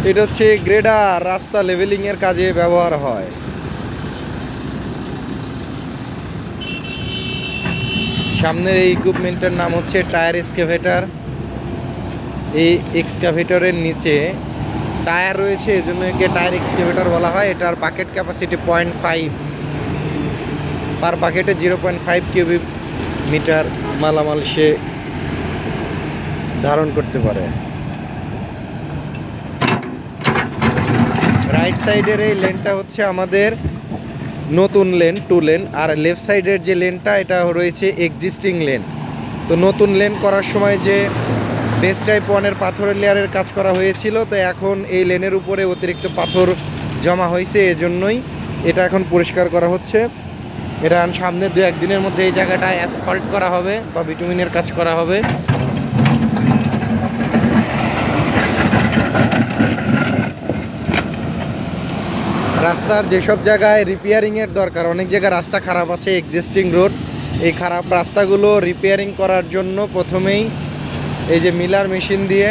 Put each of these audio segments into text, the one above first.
এটা হচ্ছে গ্রেডার, রাস্তা লেভেলিং এর কাজে ব্যবহার হয়। সামনের এই ইকুইপমেন্টের নাম হচ্ছে টায়ার এক্সকাভেটর। এই এক্সকাভেটরের নিচে টায়ার রয়েছে, এজন্য একে টায়ার এক্সকাভেটর বলা হয়। এটার বাকেট ক্যাপাসিটি 0.5, পার বাকেটে 0.5 কিউবিক মিটার মালামাল সে ধারণ করতে পারে। রাইট সাইডের এই লেনটা হচ্ছে আমাদের নতুন লেন, 2 লেন। আর লেফট সাইডের যে লেনটা, এটা রয়েছে এক্সিস্টিং লেন। তো নতুন লেন করার সময় যে বেস টাইপ 1-এর পাথরের লেয়ারের কাজ করা হয়েছিল, তো এখন এই লেনের উপরে অতিরিক্ত পাথর জমা হয়েছে, এজন্যই এটা এখন পরিষ্কার করা হচ্ছে। এটা সামনে 2-1 দিনের মধ্যে এই জায়গাটায় অ্যাসফল্ট করা হবে বা বিটুমিনের কাজ করা হবে। রাস্তার যেসব জায়গায় রিপেয়ারিংয়ের দরকার, অনেক জায়গায় রাস্তা খারাপ আছে, এক্সিস্টিং রোড, এই খারাপ রাস্তাগুলো রিপেয়ারিং করার জন্য প্রথমেই এই যে মিলার মেশিন দিয়ে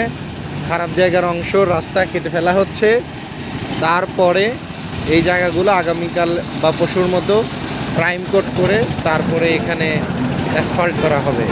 খারাপ জায়গার অংশ রাস্তা কেটে ফেলা হচ্ছে। তারপরে এই জায়গাগুলো আগামীকাল বা পরশুর মতো প্রাইম কোট করে তারপরে এখানে অ্যাসফল্ট করা হবে।